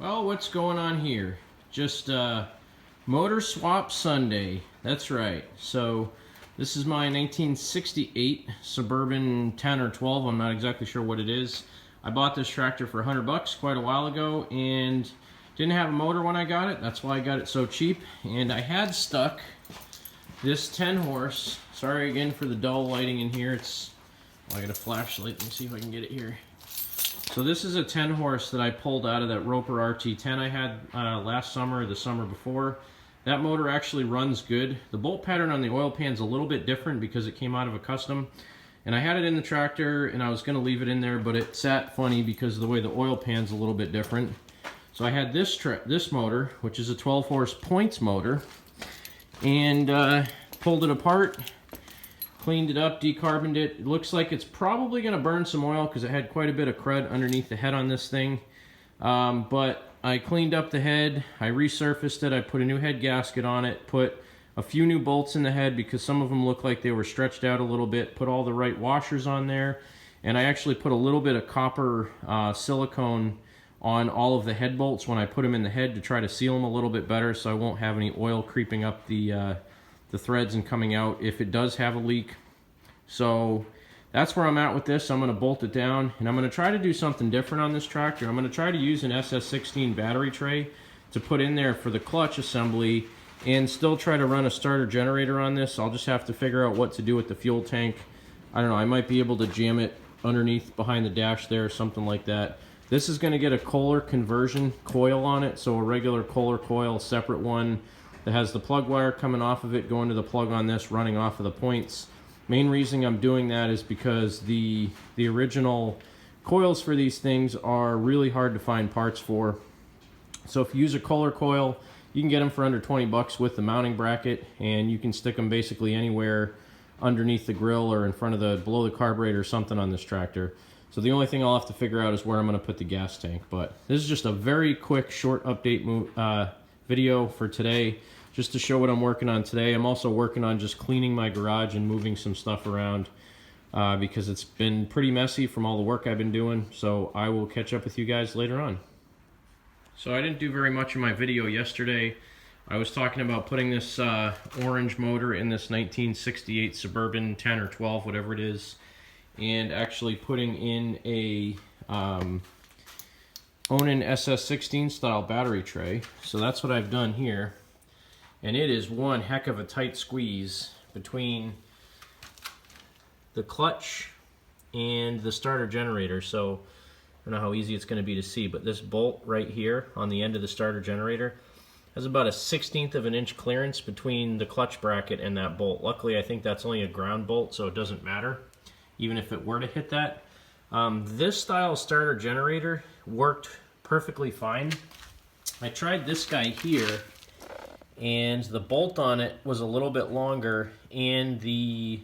Well, what's going on here? Just motor swap Sunday. That's right. So this is my 1968 Suburban 10 or 12. I'm not exactly sure what it is. I bought this tractor for $100 quite a while ago and didn't have a motor when I got it. That's why I got it so cheap. And I had stuck this 10 horse. Sorry again for the dull lighting in here. I got a flashlight. Let me see if I can get it here. So this is a 10 horse that I pulled out of that Roper RT10 I had last summer or the summer before. That motor actually runs good. The bolt pattern on the oil pan's a little bit different because it came out of a custom. And I had it in the tractor and I was going to leave it in there, but it sat funny because of the way the oil pan's a little bit different. So I had this motor, which is a 12 horse points motor, and pulled it apart. Cleaned it up, decarboned it. It looks like it's probably going to burn some oil because it had quite a bit of crud underneath the head on this thing. But I cleaned up the head, I resurfaced it, I put a new head gasket on it, put a few new bolts in the head because some of them looked like they were stretched out a little bit, put all the right washers on there, and I actually put a little bit of copper silicone on all of the head bolts when I put them in the head to try to seal them a little bit better so I won't have any oil creeping up the threads and coming out if it does have a leak. So that's where I'm at with this. I'm going to bolt it down and I'm going to try to do something different on this tractor. I'm going to try to use an SS16 battery tray to put in there for the clutch assembly and still try to run a starter generator on this. I'll just have to figure out what to do with the fuel tank. I don't know, I might be able to jam it underneath behind the dash there or something like that. This is going to get a Kohler conversion coil on it, so a regular Kohler coil, separate one that has the plug wire coming off of it, going to the plug on this, running off of the points. Main reason I'm doing that is because the original coils for these things are really hard to find parts for. So if you use a Kohler coil, you can get them for under 20 bucks with the mounting bracket, and you can stick them basically anywhere underneath the grill or in front of below the carburetor or something on this tractor. So the only thing I'll have to figure out is where I'm going to put the gas tank. But this is just a very quick, short update video for today, just to show what I'm working on today. I'm also working on just cleaning my garage and moving some stuff around because it's been pretty messy from all the work I've been doing. So I will catch up with you guys later on. So I didn't do very much in my video yesterday. I was talking about putting this orange motor in this 1968 Suburban 10 or 12, whatever it is, and actually putting in a Onan SS16 style battery tray. So that's what I've done here. And it is one heck of a tight squeeze between the clutch and the starter generator. So I don't know how easy it's going to be to see, but this bolt right here on the end of the starter generator has about a 1/16 of an inch clearance between the clutch bracket and that bolt. Luckily, I think that's only a ground bolt, so it doesn't matter, even if it were to hit that. This style starter generator worked perfectly fine. I tried this guy here, and the bolt on it was a little bit longer, and the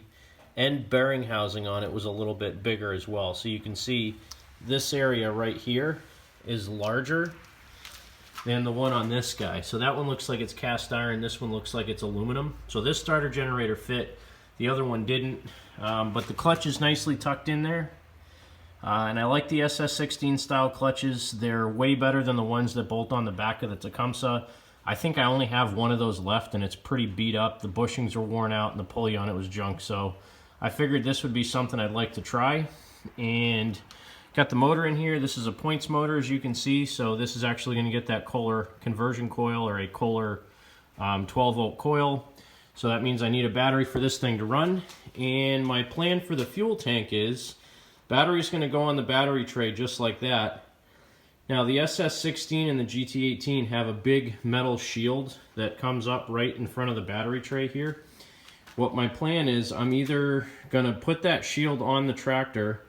end bearing housing on it was a little bit bigger as well. So you can see this area right here is larger than the one on this guy. So that one looks like it's cast iron, this one looks like it's aluminum. So this starter generator fit, the other one didn't, but the clutch is nicely tucked in there. And I like the SS16 style clutches. They're way better than the ones that bolt on the back of the Tecumseh. I think I only have one of those left and it's pretty beat up. The bushings are worn out and the pulley on it was junk. So I figured this would be something I'd like to try. And got the motor in here. This is a points motor, as you can see. So this is actually going to get that Kohler conversion coil, or a Kohler 12 volt coil. So that means I need a battery for this thing to run. And my plan for the fuel tank is battery's going to go on the battery tray just like that. Now the SS16 and the GT18 have a big metal shield that comes up right in front of the battery tray here. What my plan is, I'm either going to put that shield on the tractor.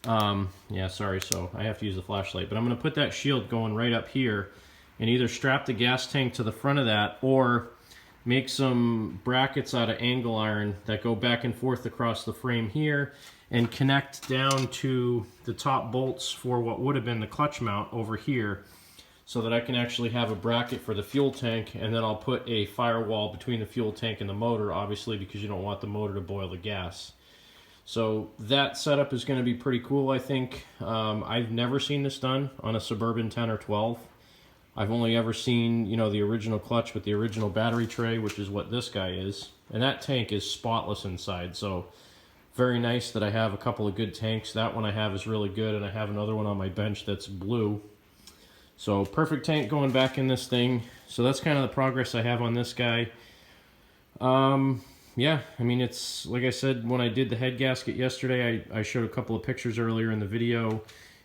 So I have to use the flashlight, but I'm going to put that shield going right up here and either strap the gas tank to the front of that or make some brackets out of angle iron that go back and forth across the frame here and connect down to the top bolts for what would have been the clutch mount over here, so that I can actually have a bracket for the fuel tank, and then I'll put a firewall between the fuel tank and the motor, obviously because you don't want the motor to boil the gas. So that setup is going to be pretty cool, I think. I've never seen this done on a Suburban 10 or 12. I've only ever seen, you know, the original clutch with the original battery tray, which is what this guy is. And that tank is spotless inside, so very nice that I have a couple of good tanks. That one I have is really good, and I have another one on my bench that's blue. So perfect tank going back in this thing. So that's kind of the progress I have on this guy. Yeah, I mean, it's, like I said, when I did the head gasket yesterday, I showed a couple of pictures earlier in the video.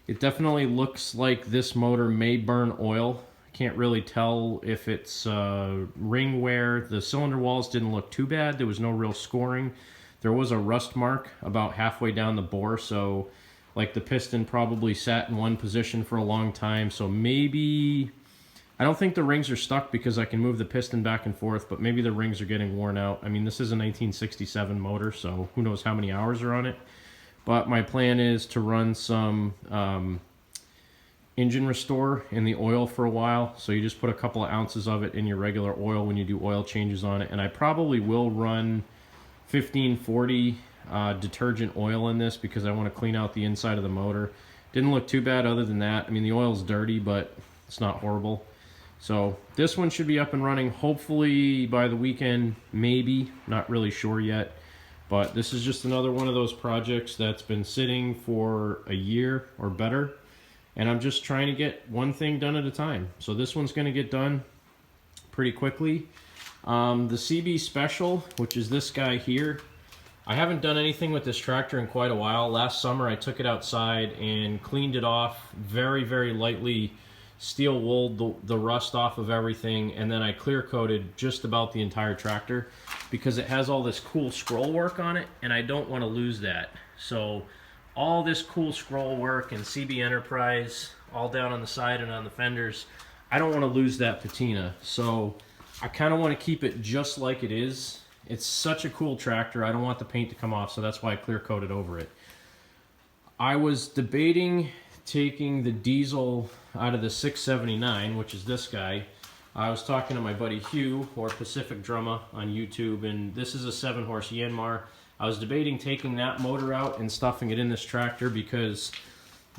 It definitely looks like this motor may burn oil. I can't really tell if it's ring wear. The cylinder walls didn't look too bad. There was no real scoring. There was a rust mark about halfway down the bore, so like the piston probably sat in one position for a long time, so maybe... I don't think the rings are stuck because I can move the piston back and forth, but maybe the rings are getting worn out. I mean, this is a 1967 motor, so who knows how many hours are on it. But my plan is to run some engine restore in the oil for a while. So you just put a couple of ounces of it in your regular oil when you do oil changes on it. And I probably will run 1540 detergent oil in this because I want to clean out the inside of the motor. Didn't look too bad other than that. I mean, the oil's dirty, but it's not horrible. So this one should be up and running hopefully by the weekend, maybe, not really sure yet. But this is just another one of those projects that's been sitting for a year or better. And I'm just trying to get one thing done at a time. So this one's going to get done pretty quickly. The CB Special, which is this guy here, I haven't done anything with this tractor in quite a while. Last summer I took it outside and cleaned it off very, very lightly. Steel wooled the rust off of everything, and then I clear coated just about the entire tractor because it has all this cool scroll work on it, and I don't want to lose that. So all this cool scroll work and CB Enterprise all down on the side and on the fenders, I don't want to lose that patina. So I kind of want to keep it just like it is. It's such a cool tractor. I don't want the paint to come off, so that's why I clear coated over it. I was debating taking the diesel out of the 679, which is this guy. I was talking to my buddy Hugh, or Pacific Drummer on YouTube, and this is a 7-horse Yanmar. I was debating taking that motor out and stuffing it in this tractor because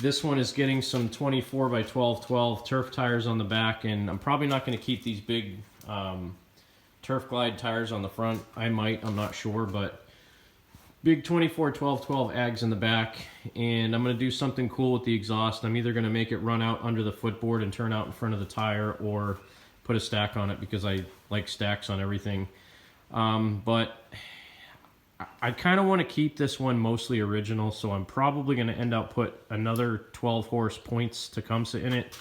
this one is getting some 24 by 12 turf tires on the back, and I'm probably not going to keep these big Turf Glide tires on the front. I might, I'm not sure, but big 24 12 ags in the back, and I'm going to do something cool with the exhaust. I'm either going to make it run out under the footboard and turn out in front of the tire, or put a stack on it because I like stacks on everything. But I kind of want to keep this one mostly original, so I'm probably going to end up put another 12-horse Points Tecumseh in it.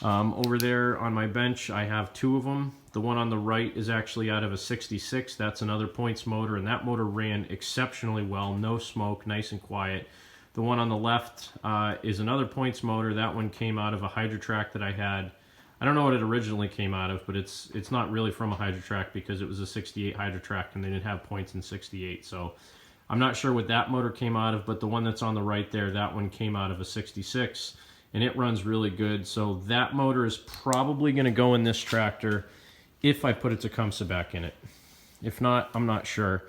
Over there on my bench I have 2 of them. The one on the right is actually out of a 66. That's another Points motor, and that motor ran exceptionally well. No smoke, nice and quiet. The one on the left is another Points motor. That one came out of a Hydrotrack that I had. I don't know what it originally came out of, but it's not really from a Hydrotrack because it was a 68 Hydrotrack and they didn't have Points in 68. So I'm not sure what that motor came out of, but the one that's on the right there, that one came out of a 66, and it runs really good. So that motor is probably going to go in this tractor if I put a Tecumseh back in it. If not, I'm not sure.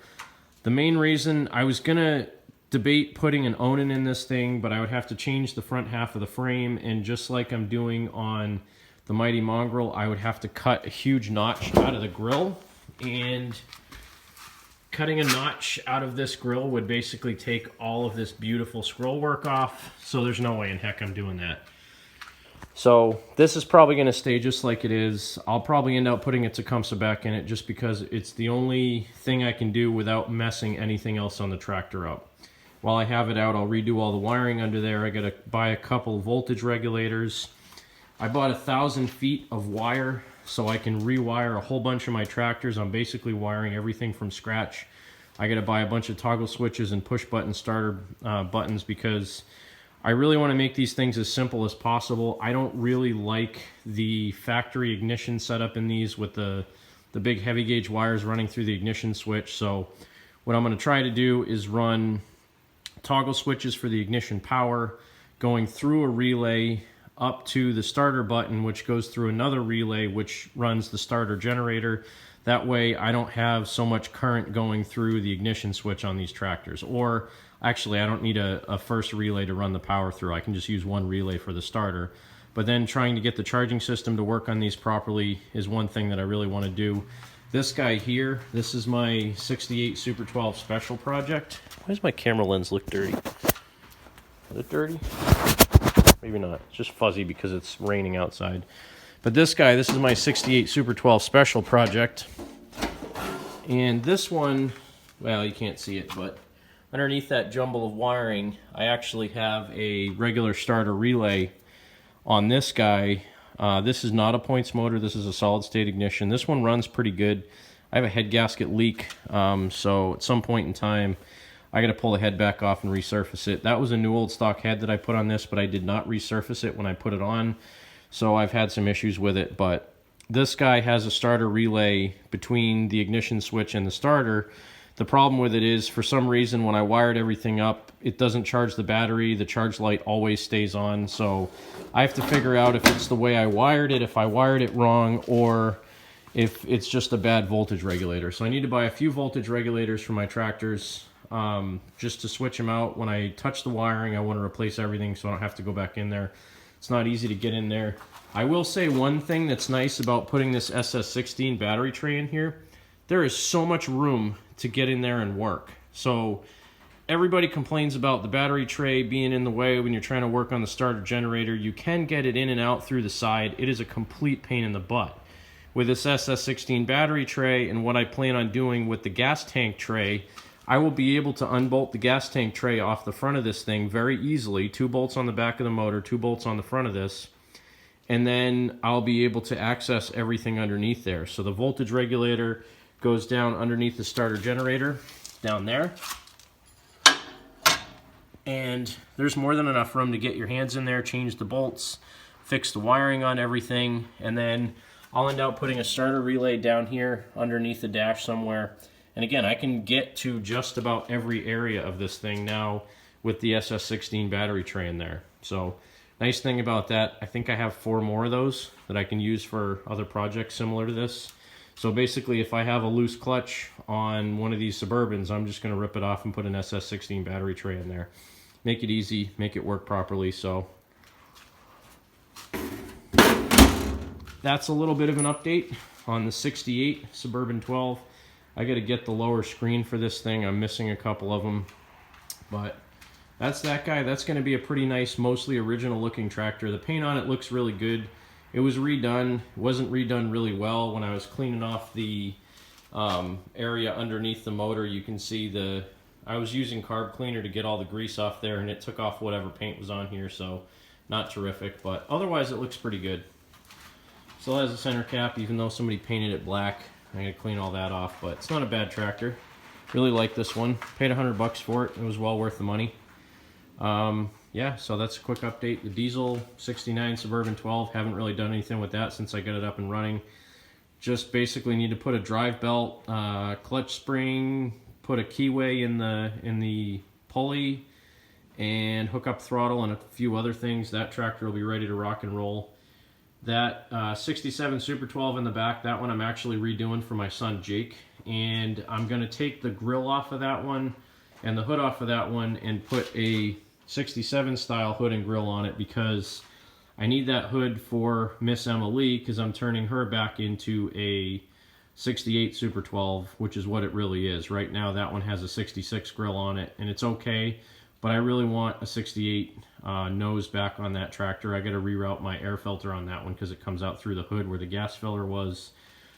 The main reason, I was going to debate putting an Onan in this thing, but I would have to change the front half of the frame, and just like I'm doing on the Mighty Mongrel, I would have to cut a huge notch out of the grill, and cutting a notch out of this grill would basically take all of this beautiful scroll work off, so there's no way in heck I'm doing that. So this is probably going to stay just like it is. I'll probably end up putting a Tecumseh back in it just because it's the only thing I can do without messing anything else on the tractor up. While I have it out, I'll redo all the wiring under there. I got to buy a couple voltage regulators. I bought 1,000 feet of wire so I can rewire a whole bunch of my tractors. I'm basically wiring everything from scratch. I got to buy a bunch of toggle switches and push button starter buttons because I really want to make these things as simple as possible. I don't really like the factory ignition setup in these with the big heavy gauge wires running through the ignition switch. So what I'm going to try to do is run toggle switches for the ignition power going through a relay up to the starter button, which goes through another relay which runs the starter generator. That way I don't have so much current going through the ignition switch on these tractors. Or actually I don't need a first relay to run the power through. I can just use one relay for the starter. But then trying to get the charging system to work on these properly is one thing that I really want to do. This guy here, this is my 68 Super 12 Special project. Why does my camera lens look dirty? Is it dirty? Maybe not. It's just fuzzy because it's raining outside. But this guy, this is my 68 Super 12 Special project. And this one, well, you can't see it, but underneath that jumble of wiring, I actually have a regular starter relay on this guy. This is not a points motor. This is a solid state ignition. This one runs pretty good. I have a head gasket leak, so at some point in time, I got to pull the head back off and resurface it. That was a new old stock head that I put on this, but I did not resurface it when I put it on. So I've had some issues with it, but this guy has a starter relay between the ignition switch and the starter. The problem with it is, for some reason, when I wired everything up, it doesn't charge the battery. The charge light always stays on, so I have to figure out if it's the way I wired it, if I wired it wrong, or if it's just a bad voltage regulator. So I need to buy a few voltage regulators for my tractors, just to switch them out. When I touch the wiring, I want to replace everything so I don't have to go back in there. It's not easy to get in there. I will say one thing that's nice about putting this SS16 battery tray in here, there is so much room to get in there and work. So everybody complains about the battery tray being in the way when you're trying to work on the starter generator. You can get it in and out through the side. It is a complete pain in the butt. With this SS16 battery tray and what I plan on doing with the gas tank tray, I will be able to unbolt the gas tank tray off the front of this thing very easily. 2 bolts on the back of the motor, 2 bolts on the front of this. And then I'll be able to access everything underneath there. So the voltage regulator goes down underneath the starter generator, down there. And there's more than enough room to get your hands in there, change the bolts, fix the wiring on everything, and then I'll end up putting a starter relay down here underneath the dash somewhere. And again, I can get to just about every area of this thing now with the SS16 battery tray in there. So nice thing about that, I think I have 4 more of those that I can use for other projects similar to this. So basically, if I have a loose clutch on one of these Suburbans, I'm just going to rip it off and put an SS16 battery tray in there. Make it easy, make it work properly. So that's a little bit of an update on the 68 Suburban 12. I got to get the lower screen for this thing. I'm missing a couple of them. But that's that guy. That's going to be a pretty nice, mostly original looking tractor. The paint on it looks really good. It was redone. It wasn't redone really well. When I was cleaning off the area underneath the motor, you can see I was using carb cleaner to get all the grease off there, and it took off whatever paint was on here, so not terrific, but otherwise it looks pretty good. Still has a center cap, even though somebody painted it black. I'm going to clean all that off, but it's not a bad tractor. Really like this one. Paid $100 for it. It was well worth the money. Yeah, so that's a quick update. The diesel 69 Suburban 12, haven't really done anything with that since I got it up and running. Just basically need to put a drive belt, clutch spring, put a keyway in the pulley, and hook up throttle and a few other things. That tractor will be ready to rock and roll. That 67 Super 12 in the back, that one I'm actually redoing for my son Jake, and I'm going to take the grill off of that one and the hood off of that one and put a 67 style hood and grill on it, because I need that hood for Miss Emily, because I'm turning her back into a 68 Super 12, which is what it really is. Right now that one has a 66 grill on it, and it's okay, but I really want a 68 nose back on that tractor. I got to reroute my air filter on that one because it comes out through the hood where the gas filler was.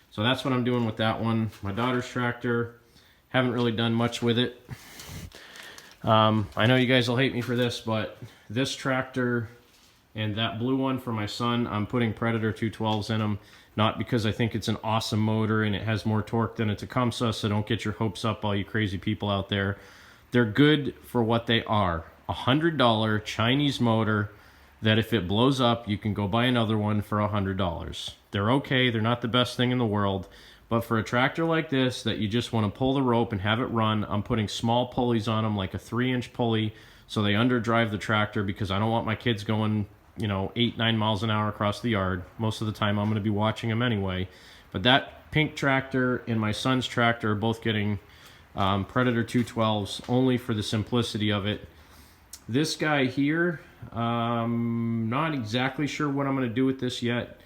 So that's what I'm doing with that one. My daughter's tractor, haven't really done much with it. I know you guys will hate me for this, but this tractor and that blue one for my son, I'm putting Predator 212s in them. Not because I think it's an awesome motor and it has more torque than a Tecumseh, so don't get your hopes up, all you crazy people out there. They're good for what they are. $100 Chinese motor that if it blows up, you can go buy another one for $100. They're okay, they're not the best thing in the world, but for a tractor like this that you just want to pull the rope and have it run, I'm putting small pulleys on them, like a 3-inch pulley, so they underdrive the tractor, because I don't want my kids going, you know, 8-9 miles an hour across the yard. Most of the time I'm going to be watching them anyway. But that pink tractor and my son's tractor are both getting Predator 212s, only for the simplicity of it. This guy here, not exactly sure what I'm going to do with this yet.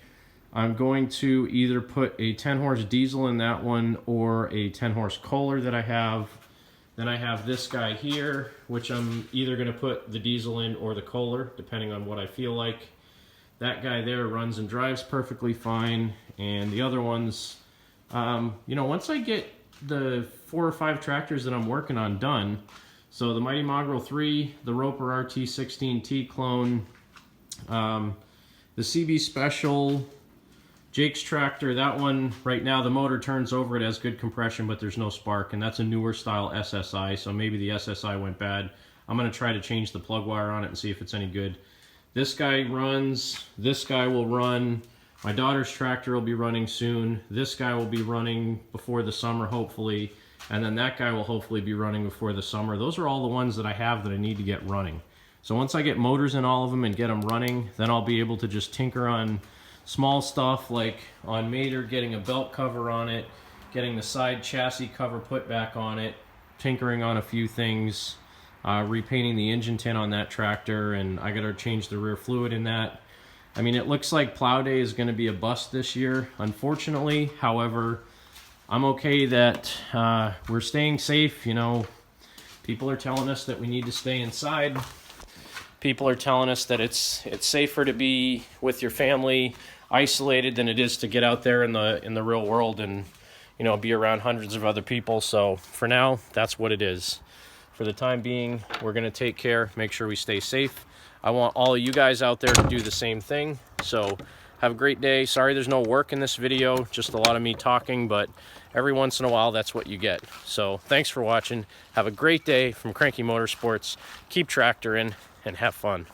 I'm going to either put a 10-horse diesel in that one or a 10-horse Kohler that I have. Then I have this guy here, which I'm either going to put the diesel in or the Kohler, depending on what I feel like. That guy there runs and drives perfectly fine. And the other ones, you know, once I get the 4 or 5 tractors that I'm working on done, so the Mighty Mongrel 3, the Roper RT16T clone, the CB Special, Jake's tractor, that one, right now the motor turns over, it has good compression, but there's no spark, and that's a newer style SSI, so maybe the SSI went bad. I'm going to try to change the plug wire on it and see if it's any good. This guy runs, this guy will run, my daughter's tractor will be running soon, this guy will be running before the summer hopefully, and then that guy will hopefully be running before the summer. Those are all the ones that I have that I need to get running. So once I get motors in all of them and get them running, then I'll be able to just tinker on small stuff, like on Mater, getting a belt cover on it, getting the side chassis cover put back on it, tinkering on a few things, repainting the engine tin on that tractor, and I gotta change the rear fluid in that. I mean, it looks like plow day is gonna be a bust this year, unfortunately. However, I'm okay that we're staying safe. You know, people are telling us that we need to stay inside. People are telling us that it's safer to be with your family isolated than it is to get out there in the real world and, you know, be around hundreds of other people. So for now, that's what it is. For the time being, we're going to take care, make sure we stay safe. I want all of you guys out there to do the same thing. So have a great day. Sorry there's no work in this video, just a lot of me talking, but every once in a while that's what you get. So thanks for watching. Have a great day from Cranky Motorsports. Keep tractoring and have fun.